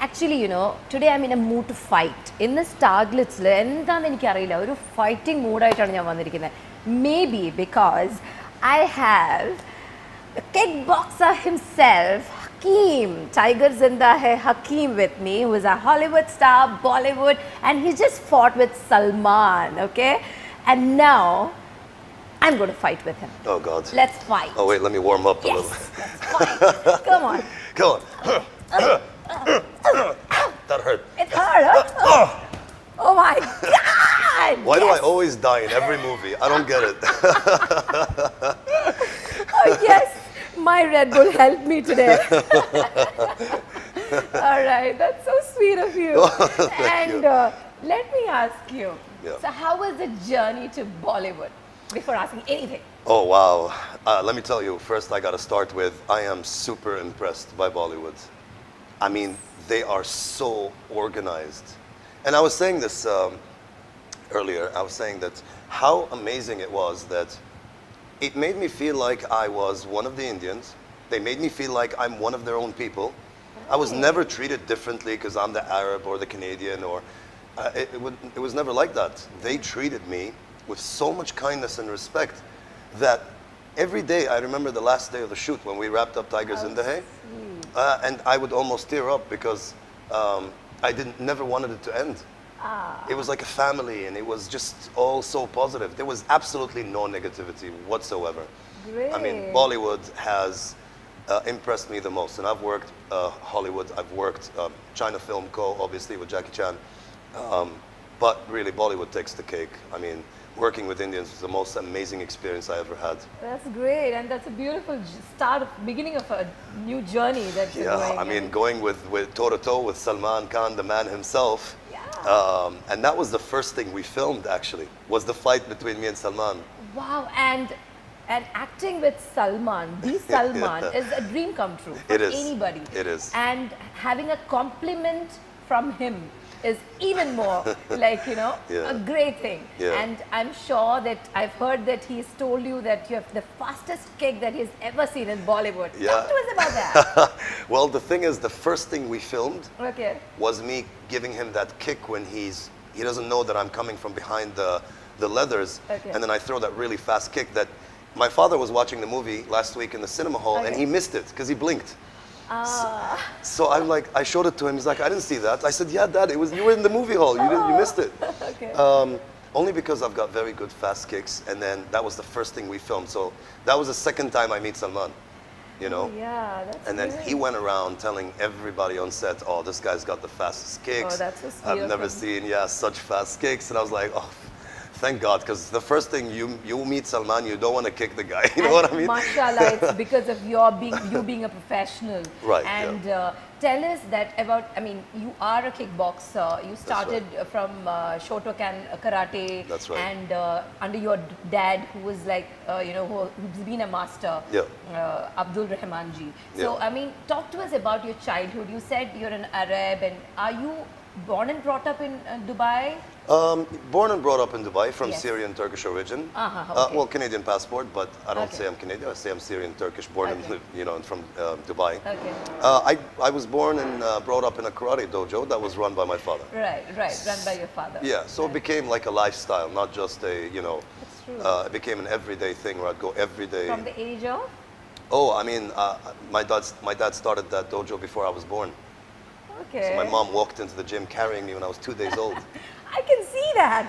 Actually, today I'm in a mood to fight. In this Glitz, എന്താണെന്ന് എനിക്കറിയില്ല, ഒരു fighting mood-ആയിട്ടാണ് ഞാൻ വന്നിരിക്കുന്നത്. Maybe because I have the kickboxer himself, Hakeem, Tiger Zinda hai Hakeem with me, who is a Hollywood star, Bollywood, and he just fought with Salman, okay? And now I'm going to fight with him. Oh God. Let's fight. Oh wait, let me warm up a Yes, little. let's fight. Come on. Come on. That hurt. It hurt, huh? Oh my God! Why do I always die in every movie? I don't get it. Oh yes, my Red Bull helped me today. All right, that's so sweet of you. And let me ask you, so how was the journey to Bollywood? Before asking anything. Oh wow. Let me tell you, first I got to start with, I am super impressed by Bollywood. I mean, they are so organized. And I was saying this earlier, I was saying that how amazing it was that it made me feel like I was one of the Indians. They made me feel like I'm one of their own people. I was never treated differently because I'm the Arab or the Canadian, or it was never like that. They treated me with so much kindness and respect that every day, I remember the last day of the shoot when we wrapped up Tiger Zinda hai, and I would almost tear up because I never wanted it to end. It was like a family, and it was just all so positive. There was absolutely no negativity whatsoever. Great. I mean, Bollywood has impressed me the most, and I've worked Hollywood, I've worked China Film Co, obviously with Jackie Chan, but really Bollywood takes the cake. I mean, working with Indians was the most amazing experience I ever had. That's great, and that's a beautiful beginning of a new journey that you're going. I mean, going with toe-to-toe with Salman Khan, the man himself. And that was the first thing we filmed, actually, was the fight between me and Salman. Wow, and acting with Salman, Salman, is a dream come true for anybody. It is. And having a compliment from him is even more like, a great thing. And I'm sure that I've heard that he's told you that you have the fastest kick that he's ever seen in Bollywood. Talk to us about that. Well, the thing is, the first thing we filmed was me giving him that kick when he doesn't know that I'm coming from behind the leathers. And then I throw that really fast kick that my father was watching the movie last week in the cinema hall, and he missed it because he blinked. So I'm like, I showed it to him. He's like, I didn't see that. I said, yeah, Dad, you were in the movie hall. You missed it. Only because I've got very good fast kicks, and then that was the first thing we filmed. So that was the second time I meet Salman, that's And then great. he went around telling everybody on set, oh, this guy's got the fastest kicks. Oh, that's so sweet I've of never him. seen, such fast kicks. And I was like, oh, thank God, because the first thing you meet Salman, you don't want to kick the guy. You know what I mean? Mashallah, it's because of you being a professional. Right. And tell us that about. I mean, you are a kickboxer. You started from Shotokan karate. That's right. And under your dad, who was like, who's been a master. Abdul Rahman ji. So I mean, talk to us about your childhood. You said you're an Arab, and are you born and brought up in Dubai? Born and brought up in Dubai from Syrian Turkish origin. Well, Canadian passport, but I don't say I'm Canadian. I say I'm Syrian Turkish, born in from Dubai. I was born and brought up in a karate dojo that was run by my father. Right, run by your father. Yeah, so it became like a lifestyle, not just a That's true. It became an everyday thing where I'd go every day. From the age of? Oh, I mean, my dad started that dojo before I was born. Okay. So my mom walked into the gym carrying me when I was 2 days old. I can see that.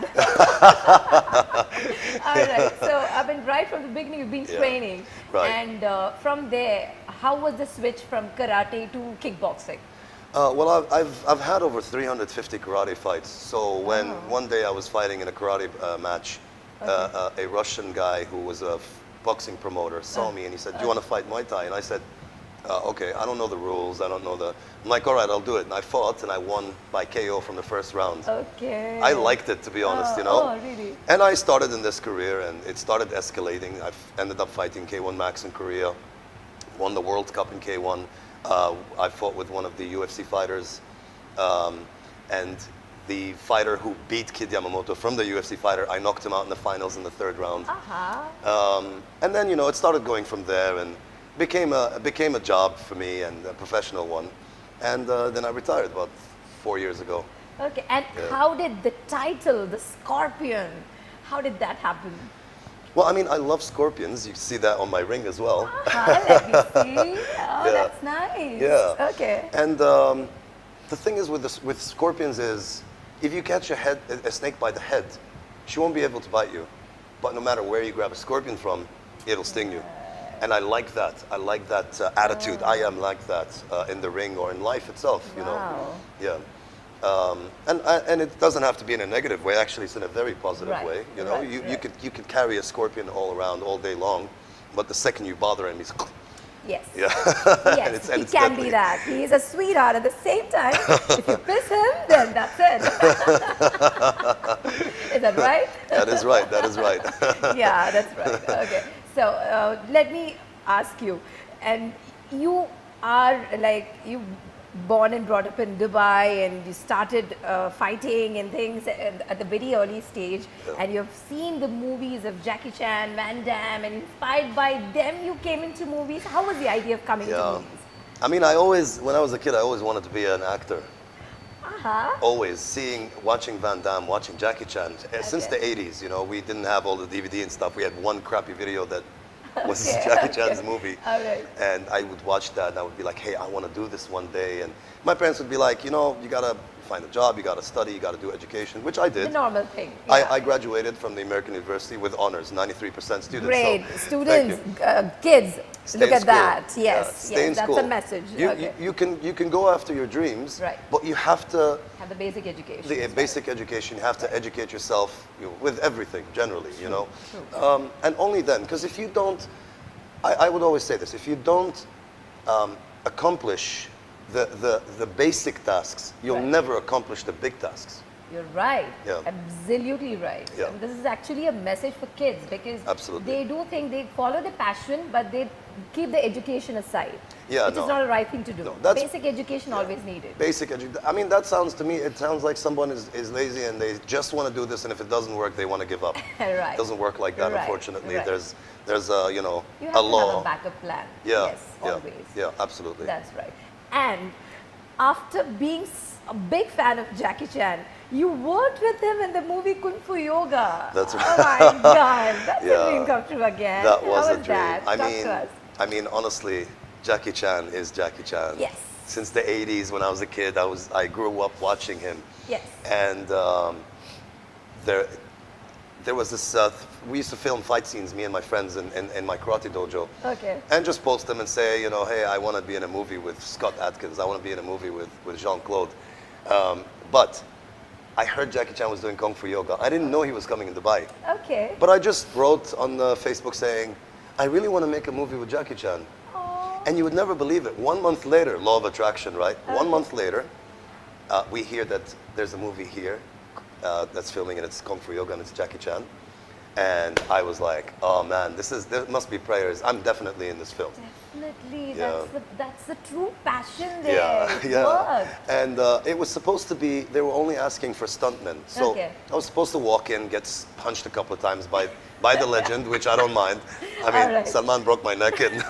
All right. So, I mean, right from the beginning, you've been training. Right. And from there, how was the switch from karate to kickboxing? Well, I've had over 350 karate fights. So when one day I was fighting in a karate match, a Russian guy who was a boxing promoter saw me and he said, "Do you want to fight Muay Thai?" And I said, okay, I don't know the rules. I don't know I'm like, all right, I'll do it. And I fought and I won by KO from the first round. Okay. I liked it, to be honest, Oh, really? And I started in this career and it started escalating. I've ended up fighting K1 Max in Korea, won the World Cup in K1. I fought with one of the UFC fighters. And the fighter who beat Kid Yamamoto from the UFC fighter, I knocked him out in the finals in the third round. And then, it started going from there and became a job for me and a professional one. And then I retired about 4 years ago. Okay, and Yeah. how did the title, the Scorpion, how did that happen? Well, I mean, I love scorpions. You see that on my ring as well. Let me see. Oh, Yeah. that's nice. Yeah. Okay. And the thing is with scorpions is, if you catch a snake by the head, she won't be able to bite you. But no matter where you grab a scorpion from, it'll sting you. And I like that. I like that attitude. I am like that in the ring or in life itself. You know. Wow. Yeah. And it doesn't have to be in a negative way. Actually, it's in a very positive Right, way. You know, right, you right. you could carry a scorpion all around all day long, but the second you bother him, he's Yes. yeah. Yes, and he it's can deadly. be that. He is a sweetheart at the same time. If you piss him, then that's it. Is that right? That is right. That is right. Yeah, that's right. Okay. So let me ask you, and you are like, you born and brought up in Dubai, and you started fighting and things at the very early stage, Yeah. and you have seen the movies of Jackie Chan, Van Damme, and inspired by them you came into movies. How was the idea of coming Yeah. to movies? I mean, when I was a kid, I always wanted to be an actor. Always watching Van Damme, watching Jackie Chan. Since the 80s, you know, we didn't have all the DVD and stuff. We had one crappy video that was Okay, Jackie okay. Chan's movie. All right. And I would watch that and I would be like, hey, I want to do this one day. And my parents would be like, you know, you got to find a job, you got to study, you got to do education, which I The did. normal thing. I graduated from the American University with honors, 93% students. Great. So, Students, thank you. kids, Stay look in at school. that. Yes, Yeah, yes, stay in that's school. a message. Okay. You can go after your dreams, Right. but you have to, Have the basic education. the basic education, you have to educate yourself with everything generally, you know. True. And only then, because if you don't, I would always say this, if you don't accomplish the basic tasks, you'll Right. never accomplish the big tasks. You're right. Yeah. Absolutely right. Yeah. And this is actually a message for kids, because Absolutely. they do think they follow the passion, but they keep the education aside. Yeah, which no. is not a right thing to do. No, that's- Basic education always needed. Basic education. I mean, that sounds to me, it sounds like someone is lazy and they just want to do this, and if it doesn't work, they want to give up. Right. It doesn't work like that, Right, unfortunately. right. There's a, you know, You a have to law. have a backup plan. Yeah, Yes, yeah, always. yeah, absolutely. That's right. And after being a big fan of Jackie Chan, you worked with him in the movie Kung Fu Yoga. That's right. Oh my God, that's Yeah. a dream come true again. That was How a dream. That? Talk to us. I mean, honestly, Jackie Chan is Jackie Chan. Yes. Since the 80s, when I was a kid, I grew up watching him. Yes. And there was this, we used to film fight scenes, me and my friends in my karate dojo. Okay. And just post them and say, you know, hey, I want to be in a movie with Scott Adkins. I want to be in a movie with Jean-Claude. But I heard Jackie Chan was doing Kung Fu Yoga. I didn't know he was coming in Dubai. Okay. But I just wrote on Facebook saying, I really want to make a movie with Jackie Chan. Aw. And you would never believe it. 1 month later, law of attraction, right? 1 month later, we hear that there's a movie here that's filming, and it's Kung Fu Yoga, and it's Jackie Chan. And I was like, oh man, there must be prayers. I'm definitely in this film. Definitely. Yeah. That's the true passion there. Yeah, It yeah. worked. And it was supposed to be, they were only asking for stuntmen. So Okay. I was supposed to walk in, get punched a couple of times by the legend, which I don't mind. I mean, All right. Salman broke my neck in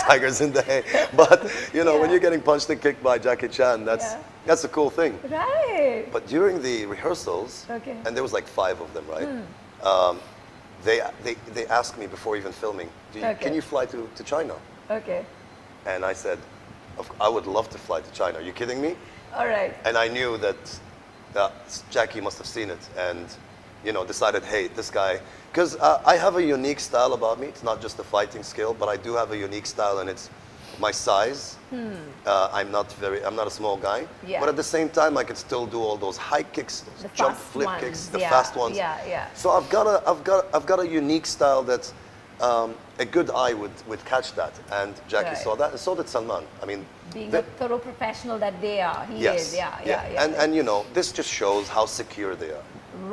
Tigers in the Hay. But, you know, when Yeah. you're getting punched and kicked by Jackie Chan, Yeah. that's a cool thing. Right. But during the rehearsals, Okay. and there was like 5 of them, right? They asked me before even filming, Okay. can you fly to China? Okay. And I said, I would love to fly to China. Are you kidding me? All right. And I knew that Jackie must have seen it and, you know, decided, hey, this guy, because I have a unique style about me. It's not just a fighting skill, but I do have a unique style, and it's my size. I'm not a small guy, Yeah. but at the same time, I can still do all those high kicks, those The jump fast flip ones, kicks, the yeah, fast ones. yeah, yeah. So I've got a unique style that a good eye would catch that, and Jackie Right. saw that, and so did Salman. I mean, Being they- a thorough professional that they are. He yes, is. Yeah. And you know, this just shows how secure they are.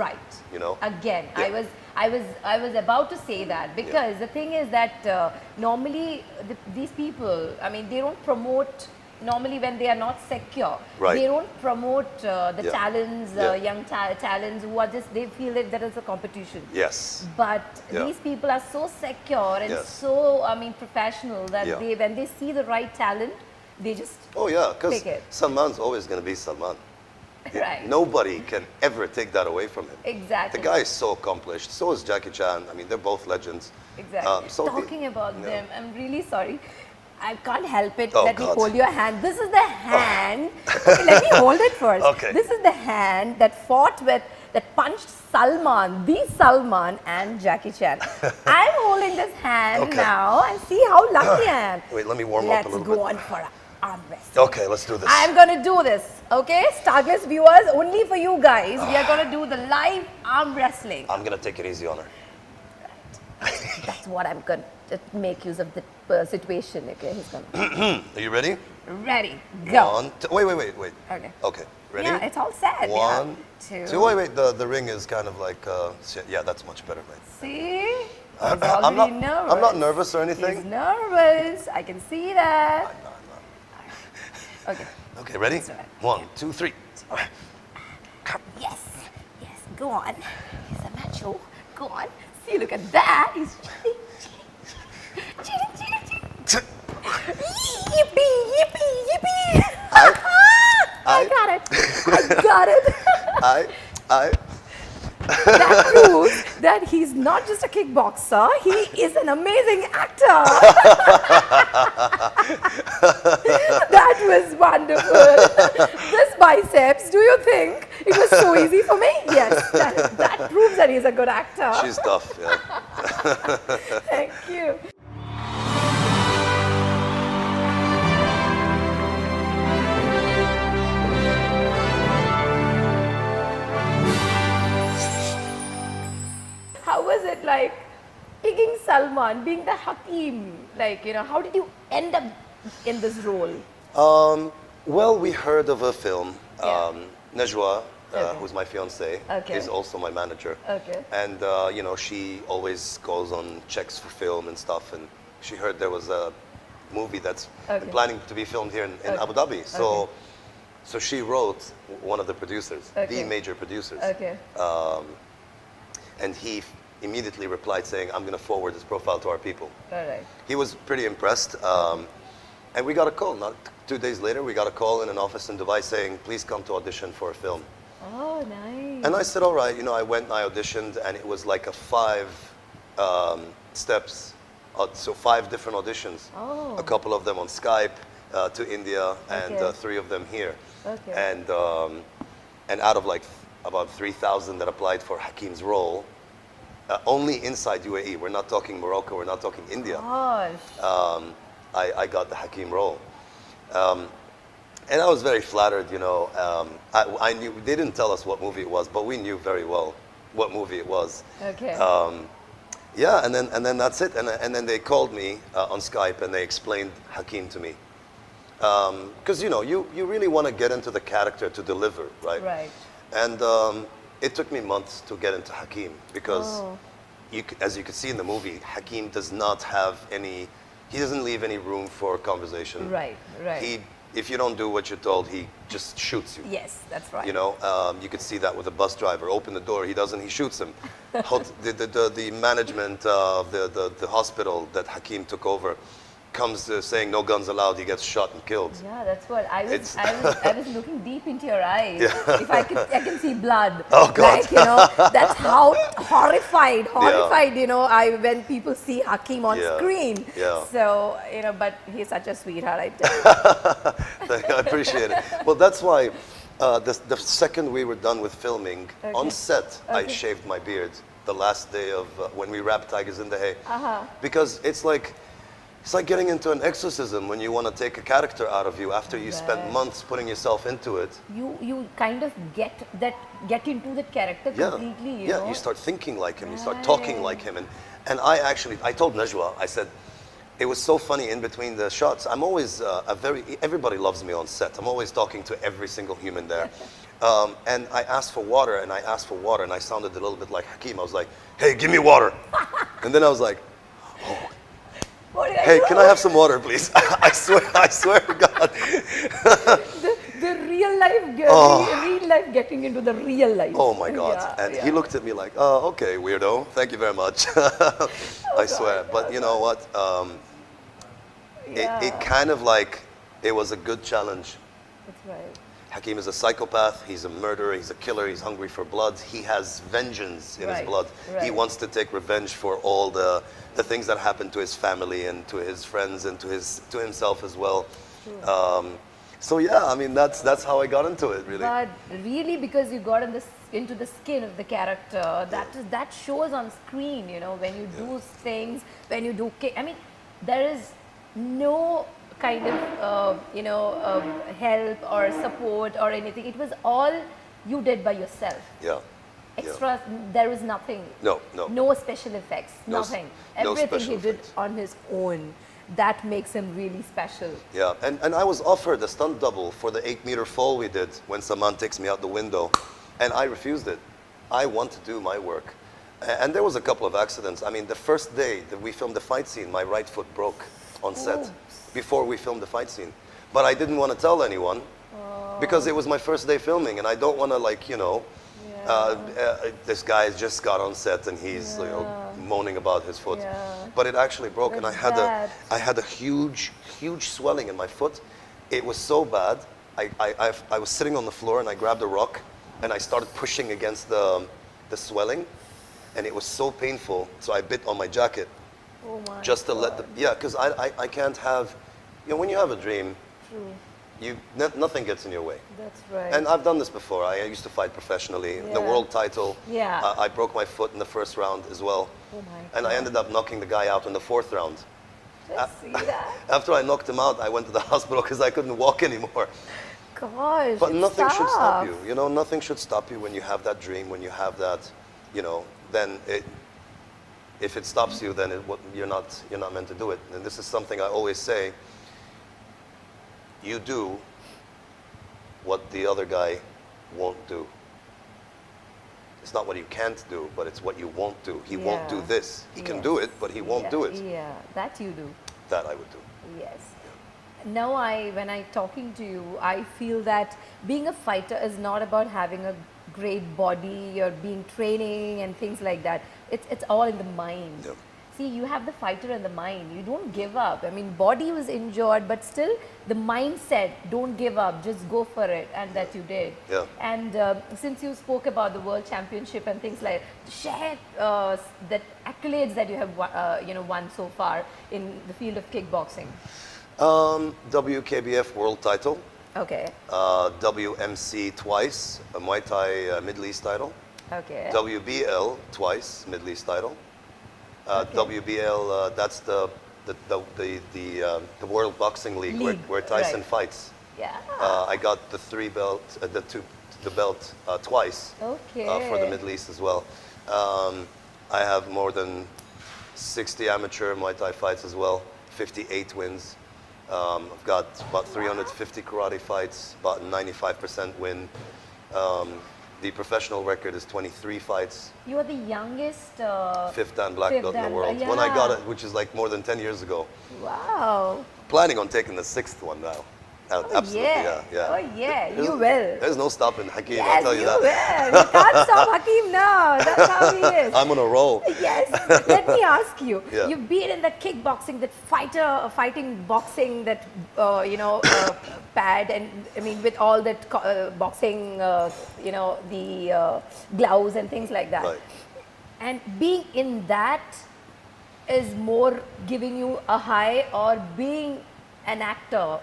Right. You know? Again, Yeah. I was about to say that, because the thing is that normally these people, I mean, they don't promote. Normally, when they are not secure, Right. they don't promote the Yeah. talents, Yeah. young talents who are just, they feel that there is a competition. Yes. But Yeah. these people are so secure and Yes. so, I mean, professional that Yeah. when they see the right talent, they just Oh yeah, because take it. Salman's always going to be Salman. Right. Nobody can ever take that away from him. Exactly. The guy is so accomplished. So is Jackie Chan. I mean, they're both legends. Exactly. So Talking about yeah. them, I'm really sorry. I can't help it. Oh, Let me God. hold your hand. This is the hand. Okay, let me hold it first. Okay. This is the hand that punched Salman, the Salman, and Jackie Chan. I'm holding this hand Okay. now and see how lucky I am. Wait, let me warm up a little Let's bit. go on for an arm wrestle. Okay, let's do this. I'm gonna do this, okay? Stargless viewers, only for you guys. We are gonna do the live arm wrestling. I'm going to take it easy on her. That's what I'm gonna make use of the situation, okay? He's gonna. Are you ready? Ready, go. Wait. Okay. Okay, ready? Yeah, it's all set. One, yeah. two. Wait. The ring is kind of like, shit. Yeah, that's much better, right? See? I'm He's already not, nervous. I'm not nervous or anything. He's nervous. I can see that. I'm not. Okay. Okay, ready? That's all right. 1, 2, 3. Yes. Go on. He's a macho. Go on. See, look at that. He's cheating. Yippee. I got it. That proves that he's not just a kickboxer, he is an amazing actor. That was wonderful. This biceps, do you think it was so easy for me? Yes, that proves that he's a good actor. She's tough, yeah. Thank you. How was it like picking Salman, being the Hakim? Like, how did you end up in this role? Well, we heard of a film. Yeah. Najwa, Okay. who's my fiance, Okay. is also my manager. Okay. And, she always goes on checks for film and stuff. And she heard there was a movie that's Okay. planning to be filmed here in Okay. Abu Dhabi. So, Okay. so she wrote one of the producers, Okay. the major producers. Okay. And he immediately replied saying, I'm going to forward this profile to our people. All right. He was pretty impressed. And we got a call. Not 2 days later, we got a call in an office in Dubai saying, please come to audition for a film. Oh, nice. And I said, all right. I went and I auditioned, and it was like a 5 steps. So 5 different auditions. Oh. A couple of them on Skype to India, and Okay. 3 of them here. Okay. And out of like about 3,000 that applied for Hakim's role, only inside UAE. We're not talking Morocco. We're not talking India. Gosh. I got the Hakim role. And I was very flattered, I knew, they didn't tell us what movie it was, but we knew very well what movie it was. Okay. Yeah, and then that's it. And then they called me on Skype and they explained Hakim to me. Because, you really want to get into the character to deliver, right? Right. And it took me months to get into Hakim because, Oh. as you can see in the movie, Hakim does not have he doesn't leave any room for conversation. Right. If you don't do what you're told, he just shoots you. Yes, that's right. You could see that with a bus driver. Open the door, he doesn't, he shoots him. The management of the hospital that Hakim took over comes saying no guns allowed, he gets shot and killed. Yeah, that's what I was. It's- I was looking deep into your eyes. Yeah. If I can see blood. Oh, God. Like, that's how horrified. I when people see Hakim on Yeah. screen. Yeah. So but he's such a sweetheart. I tell you. I appreciate it. Well, that's why the second we were done with filming, Okay. on set, I Okay. shaved my beard the last day of when we wrapped Tigers in the Hay. Uh-huh. Because it's like getting into an exorcism when you want to take a character out of you after you spent Right. months putting yourself into it. You kind of get into that character Yeah, completely. yeah. You start thinking like him. You start talking Right. like him. And I told Najwa, I said, it was so funny in between the shots. I'm always everybody loves me on set. I'm always talking to every single human there. And I asked for water, and I sounded a little bit like Hakim. I was like, hey, give me water. And then I was like, What did I hey, do? can I have some water, please? I swear to God. the real life, real life getting into the real life. Oh my God. Yeah, And yeah. he looked at me like, oh, okay, weirdo. Thank you very much. I swear. But you know what? Yeah. It kind of like It was a good challenge. That's right. Hakeem is a psychopath, he's a murderer, he's a killer, he's hungry for blood. He has vengeance in his Right, blood. He right. wants to take revenge for all the things that happened to his family and to his friends and to himself as well. So yeah, I mean, that's how I got into it, really. But really, because you got into the skin of the character, that shows on screen, you know, when you do things, when you do, I mean, there is no kind of, help or support or anything. It was all you did by yourself. Yeah. Extra, there was nothing. No. No special effects, No nothing. no Everything special he did effects. on his own. That makes him really special. Yeah, and I was offered a stunt double for the 8-meter fall we did when Saman takes me out the window, and I refused it. I want to do my work. And there was a couple of accidents. I mean, the first day that we filmed the fight scene, my right foot broke on set before we filmed the fight scene. But I didn't want to tell anyone because it was my first day filming, and I don't want to, like, you know, this guy just got on set and he's you know, moaning about his foot. But it actually broke, and I had a huge swelling in my foot. It was so bad. I was sitting on the floor and I grabbed a rock and I started pushing against the swelling, and it was so painful. So I bit on my jacket just to let the because I can't have, you know, when you have a dream, nothing gets in your way. That's right. And I've done this before. I used to fight professionally. The world title. Yeah. I broke my foot in the first round as well. Oh my and I ended up knocking the guy out in the 4th round. Let's see that. After I knocked him out, I went to the hospital because I couldn't walk anymore. Gosh. But nothing should stop tough. you. You know, nothing should stop you when you have that dream, when you have that, you know, then if it stops you, then you're not meant to do it. And this is something I always say. You do what the other guy won't do. It's not what you can't do, but it's what you won't do. He won't do this. He can do it, but he won't do it. Yeah, that you do. That I would do. Yes. Now when I'm talking to you, I feel that being a fighter is not about having a great body or being training and things like that. It's all in the mind. Yep. See, you have the fighter in the mind. You don't give up. I mean, body was injured, but still the mindset, don't give up, just go for it, and that you did. Yeah. And since you spoke about the World Championship and things like, share the accolades that you have won so far in the field of kickboxing. WKBF world title. Okay. WMC twice, a Muay Thai Middle East title. Okay. WBL twice, Middle East title. WBL, that's the World Boxing League. Where Tyson fights. Yeah. I got the 3 belt, the belt twice. Okay. For the Middle East as well. I have more than 60 amateur Muay Thai fights as well. 58 wins. I've got about 350 karate fights, about 95% win. The professional record is 23 fights. You are the youngest. 5th Dan black belt in the world. Yeah. When I got it, which is like more than 10 years ago. Wow. Planning on taking the 6th one now. Absolutely, yeah. Oh yeah, you will. There's no stopping Hakeem, Yes, I'll tell you that. will. You can't stop Hakeem now. That's how he is. I'm on a roll. Yes. Let me ask you. Yeah. You've been in the kickboxing, that fighting boxing, that pad, and I mean with all that boxing, the gloves and things like that. Right. And being in that is more giving you a high, or being an actor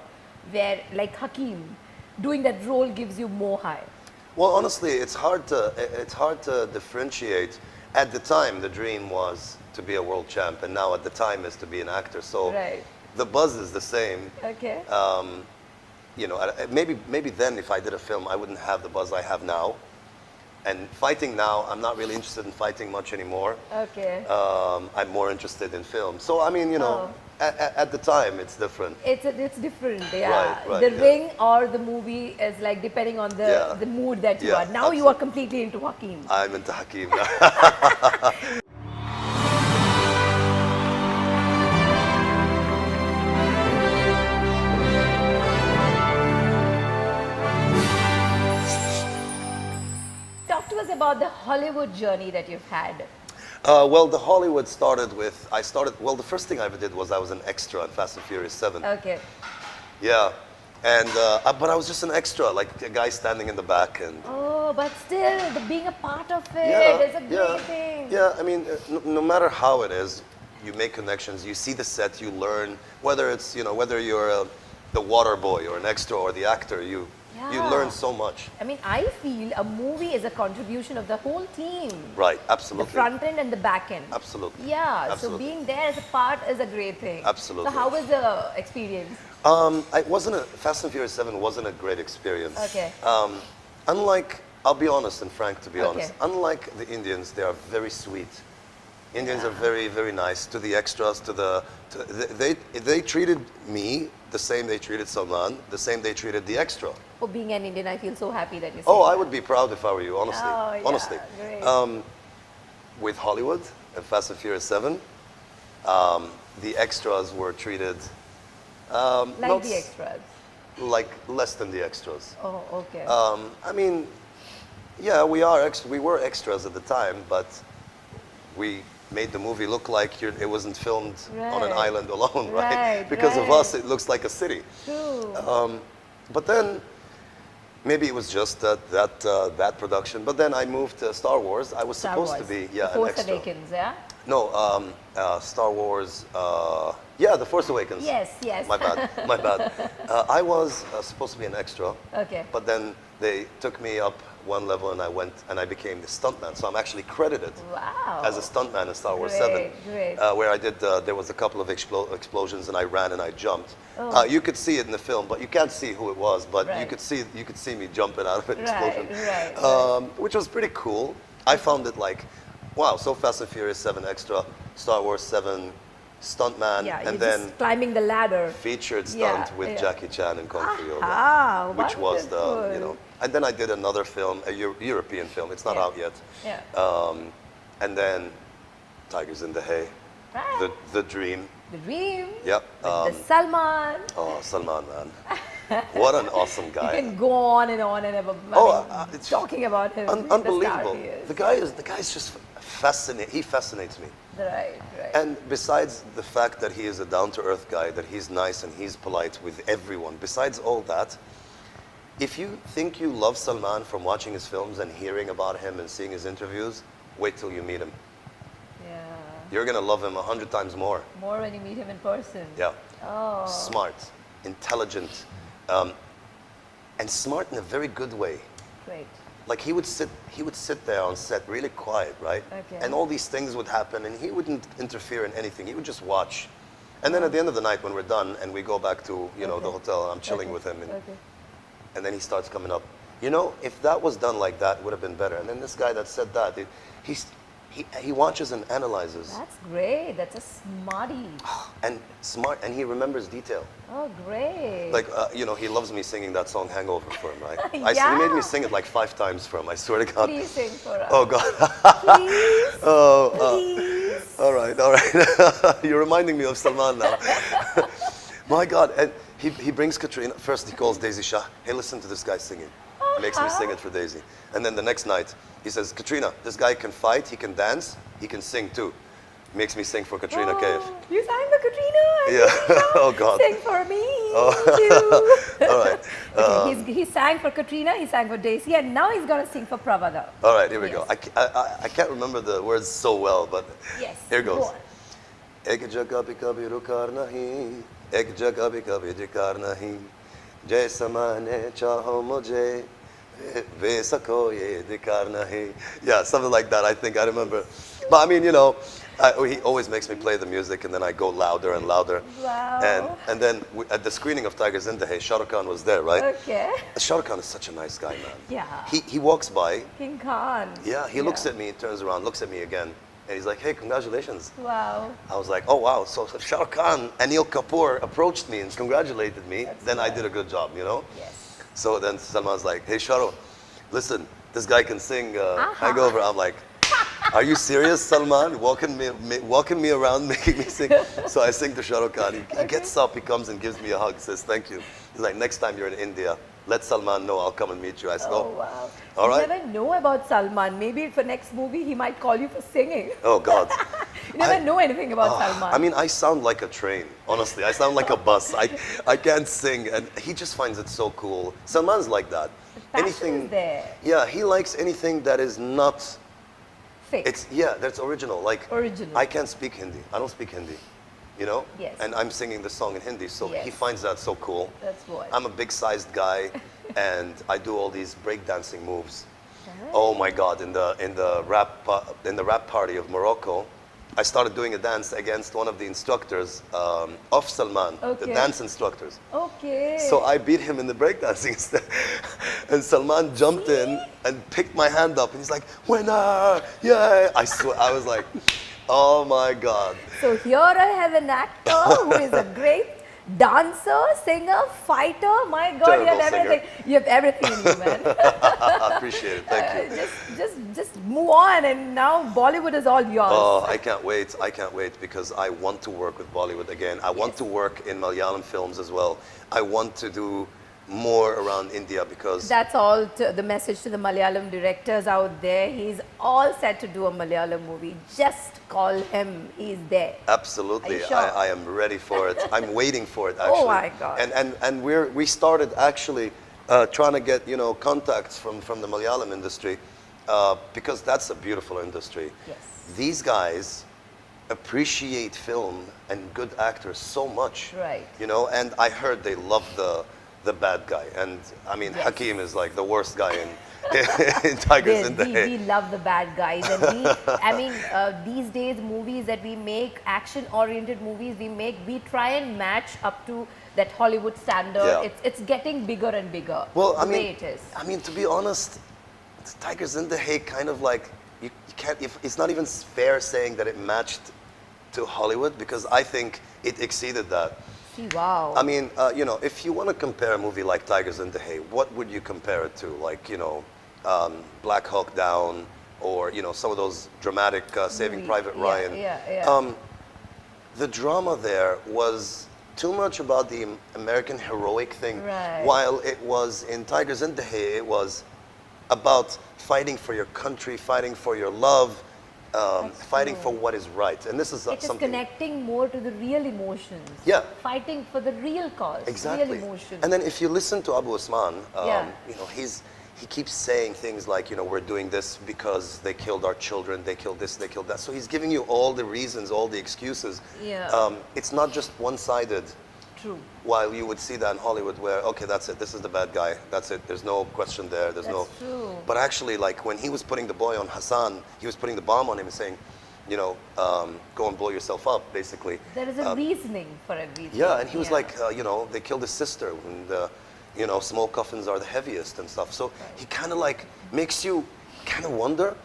where, like Hakeem, doing that role gives you more high? Well, honestly, it's hard to differentiate. At the time, the dream was to be a world champ, and now at the time is to be an actor. So the buzz is the same. Okay. You know, maybe then if I did a film, I wouldn't have the buzz I have now. And fighting now, I'm not really interested in fighting much anymore. Okay. I'm more interested in film. So I mean, you know, at the time, it's different. It's different, yeah. Right, the ring or the movie is like depending on the mood that you are. Now you are completely into Hakeem. I'm into Hakeem now. Talk to us about the Hollywood journey that you've had. Well, the Hollywood started with, well, the first thing I ever did was I was an extra in Fast and Furious 7. Okay. Yeah. And but I was just an extra, like a guy standing in the back, and Oh, but still, being a part of it yeah, is a great thing. yeah. I mean, no matter how it is, you make connections. You see the set, you learn. Whether it's whether you're the water boy or an extra or the actor, you Yeah. learn so much. I mean, I feel a movie is a contribution of the whole team. Right, The absolutely. front end and the back end. Absolutely. Yeah, Absolutely. so being there as a part is a great thing. Absolutely. So how was the experience? I wasn't Fast and Furious 7 wasn't a great experience. Okay. Unlike, I'll be honest and frank to be Okay. honest, unlike the Indians, they are very sweet. Indians are very, very nice to the extras, they treated me the same they treated Salman, the same they treated the extra. For being an Indian, I feel so happy that you Oh, said I would be proud if I were you, honestly. Oh, yeah, honestly. great. With Hollywood and Fast and Furious 7, the extras were treated like not the extras. like less than the extras. Oh, okay. I mean, yeah, we were extras at the time, but we made the movie look like it wasn't filmed on an Right. island alone, right? Right, Because of right. us, it looks like a city. True. But then, maybe it was just that production. But then I moved to Star Wars. I was Star supposed Wars. to be The an Force extra. Awakens, yeah? No, Star Wars. Yeah, The Force Awakens. Yes, yes. My bad. My bad. I was supposed to be an extra. Okay. But then they took me up one level, and I became the stuntman. So I'm actually credited Wow. as a stuntman in Star Wars Great, 7, great. where I did. There was a couple of explosions, and I ran and I jumped. Oh. You could see it in the film, but you can't see who it was. But you Right. could see me jumping out of an Right, explosion, right. which was pretty cool. I found it like, wow, so Fast and Furious 7 extra, Star Wars 7 stuntman, Yeah, you're and then just climbing the ladder. featured stunt Yeah, with yeah. Jackie Chan and Kung Fu Yoga, Ah, which was the wonderful. And then I did another film, a European film. It's not Yeah. out yet. Yeah. And then Tigers in the Hay, Right. the Dream. The Dream. Yep. The Salman. Oh, Salman, man, what an awesome You guy. can go on and on and about It's talking about him. being unbelievable. The star he is. The guy's just fascinating. He fascinates me. Right, right. And besides the fact that he is a down-to-earth guy, that he's nice and he's polite with everyone, besides all that, if you think you love Salman from watching his films and hearing about him and seeing his interviews, wait till you meet him. Yeah. You're gonna love him 100 times more. More when you meet him in person. Yeah. Oh. Smart, intelligent, and smart in a very good way. Great. Like he would sit there on set really quiet, right? Okay. And all these things would happen and he wouldn't interfere in anything. He would just watch. And then at the end of the night when we're done and we go back to, the Okay. hotel and I'm chilling Okay. with him Okay. and then he starts coming up. If that was done like that, it would have been better. And then this guy that said that, he watches and analyzes That's great. That's a smarty. and smart and he remembers detail. Oh, great. Like, he loves me singing that song Hangover for him, right? He Yeah. made me sing it like 5 times for him, I swear to God. Please sing for us. Oh, God. Please. Please. All right. You're reminding me of Salman now. My God. And he brings Katrina. First, he calls Daisy Shah. Hey, listen to this guy singing. Makes me sing it for Daisy. And then the next night, he says, Katrina, this guy can fight, he can dance, he can sing too. Makes me sing for Katrina Kaif. You sang for Katrina. And Yeah. Katrina. Oh, God. Sing for me too. All right. Okay, he sang for Katrina, he sang for Daisy, and now he's going to sing for Pravada. All right, here we Yes. go. I can't remember the words so well, but Yes. here goes. Go on. एक जगह भी कभी रुकार नहीं एक जगह भी कभी जिकार नहीं जैसा मैंने चाहो मुझे वे सको ये दिकार नहीं. Yeah, something like that. I think I remember. But I mean, he always makes me play the music and then I go louder and louder. Wow. And then at the screening of Tigers in the Hay, Shah Rukh Khan was there, right? Okay. Shah Rukh Khan is such a nice guy, man. Yeah. He walks by. King Khan. Yeah, he looks at me, turns around, looks at me again, and he's like, hey, congratulations. Wow. I was like, oh, wow. So if Shah Rukh Khan, Anil Kapoor approached me and congratulated me, then I did a good job, Yes. So then Salman's like, hey, Shah Rukh, listen, this guy can sing Hangover. I'm like, are you serious, Salman? Walking me around, making me sing. So I sing to Shah Rukh Khan. He gets up, he comes and gives me a hug, says, thank you. He's like, next time you're in India, let Salman know, I'll come and meet you. I said, Oh, wow. All right. You never know about Salman. Maybe for next movie, he might call you for singing. Oh, God. You never know anything about Salman. I mean, I sound like a train, honestly. I sound like a bus. I can't sing, and he just finds it so cool. Salman's like that. Passion is there. Yeah, he likes anything that is not Fake. that's original. Like Original. I can't speak Hindi. I don't speak Hindi. You know? Yes. And I'm singing the song in Hindi, so Yes. he finds that so cool. That's what. I'm a big-sized guy, and I do all these breakdancing moves. Oh my God! In the rap party of Morocco, I started doing a dance against one of the instructors of Salman, the Okay. dance instructors. Okay. So I beat him in the breakdancing, and Salman jumped in and picked my hand up, and he's like, "Winner! Yeah!" I swear, I was like, "Oh my God!" So here I have an actor who is a great dancer, singer, fighter. My God, you have Terrible everything. You have everything in you, man. I appreciate it. Thank you. Just move on, and now Bollywood is all yours. Oh, I can't wait. I can't wait because I want to work with Bollywood again. I want to work in Malayalam films as well. I want to do more around India because That's all the message to the Malayalam directors out there. He's all set to do a Malayalam movie. Just call him. He's there. absolutely, Are you sure? I am ready for it. I'm waiting for it actually. Oh my God. And we started actually trying to get contacts from the Malayalam industry because that's a beautiful industry. Yes. These guys appreciate film and good actors so much. Right. And I heard they love the bad guy, and I mean Yes. Hakeem is like the worst guy in Tigers in the we Hay. love the bad guys, and these days movies that we make, action-oriented movies we try and match up to that Hollywood standard. Yeah. It's getting bigger and bigger. Well, the way it is. I mean, to be honest, Tigers in the Hay kind of like you can't. It's not even fair saying that it matched to Hollywood because I think it exceeded that. See, wow. I mean, if you want to compare a movie like Tigers in the Hay, what would you compare it to? Like, Black Hawk Down, or some of those dramatic Saving Private Ryan. Yeah. The drama there was too much about the American heroic thing, Right. while it was in Tigers in the Hay, it was about fighting for your country, fighting for your love, fighting for what is right. And this is It is something. connecting more to the real emotions. Yeah. Fighting for the real cause. Exactly. Real emotions. And then if you listen to Abu Osman, Yeah. he keeps saying things like, we're doing this because they killed our children, they killed this, they killed that. So he's giving you all the reasons, all the excuses. Yeah. It's not just one-sided. True. While you would see that in Hollywood where, okay, that's it, this is the bad guy, that's it, there's no question there, That's true. But actually, like, when he was putting the boy on Hassan, he was putting the bomb on him and saying, go and blow yourself up, basically. There is a reasoning for everything. Yeah, and he was like, they killed his sister, and small coffins are the heaviest and stuff. So he kind of like makes you kind of wonder.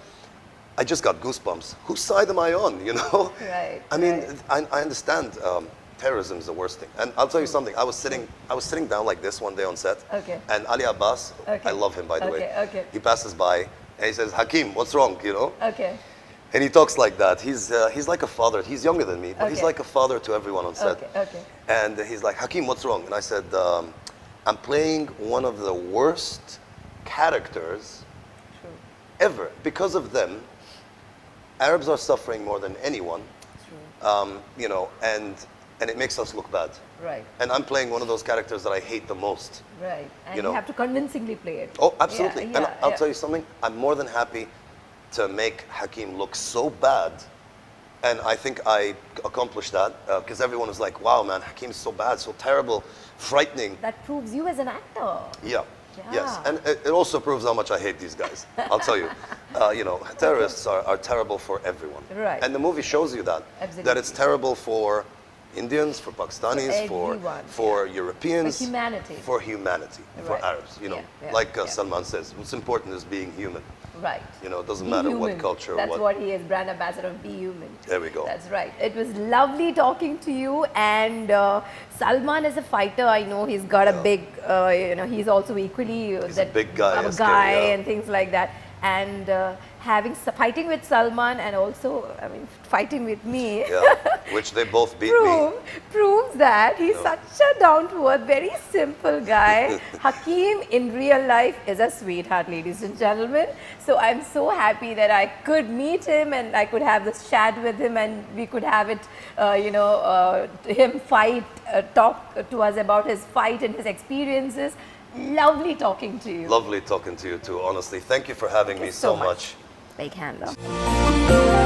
I just got goosebumps. Whose side am I on? Right. I mean, right. I understand. Terrorism is the worst thing. And I'll tell you something. I was sitting down like this one day on set. Okay. And Ali Abbas, Okay. I love him by the way. Okay. He passes by and he says, "Hakeem, what's wrong?" Okay. And he talks like that. He's like a father. He's younger than me, but he's Okay. like a father to everyone on set. Okay. And he's like, "Hakeem, what's wrong?" And I said, "I'm playing one of the worst characters True. ever. Because of them, Arabs are suffering more than anyone. True. And it makes us look bad. Right. And I'm playing one of those characters that I hate the most. Right. And You you know. have to convincingly play it. Oh, absolutely. Yeah, And I'll yeah. tell you something. I'm more than happy to make Hakeem look so bad. And I think I accomplished that because everyone was like, "Wow, man, Hakeem's so bad, so terrible, frightening." That proves you as an actor. Yeah. Yeah. Yes. And it also proves how much I hate these guys. I'll tell you. Terrorists are terrible for everyone. Right. And the movie shows you that. Absolutely. That it's terrible for Indians, for Pakistanis, For everyone, for Europeans. For humanity. For humanity. For Right. Arabs. Yeah, like yeah. Salman says, what's important is being human. Right. It doesn't Be matter what human. culture. That's what he is, brand ambassador of Be Human. There we go. That's right. It was lovely talking to you. And Salman is a fighter. I know he's got a big, he's also equally He's a big guy, a yes, guy yeah. and things like that. and fighting with Salman and also, I mean, fighting with me. Yeah, which they both beat me. Proves that he's such a down-to-earth, very simple guy. Hakeem in real life is a sweetheart, ladies and gentlemen. So I'm so happy that I could meet him and I could have this chat with him, and we could have it, him talk to us about his fight and his experiences. Lovely talking to you. Lovely talking to you too, honestly. Thank you for having me so much. Big hand up.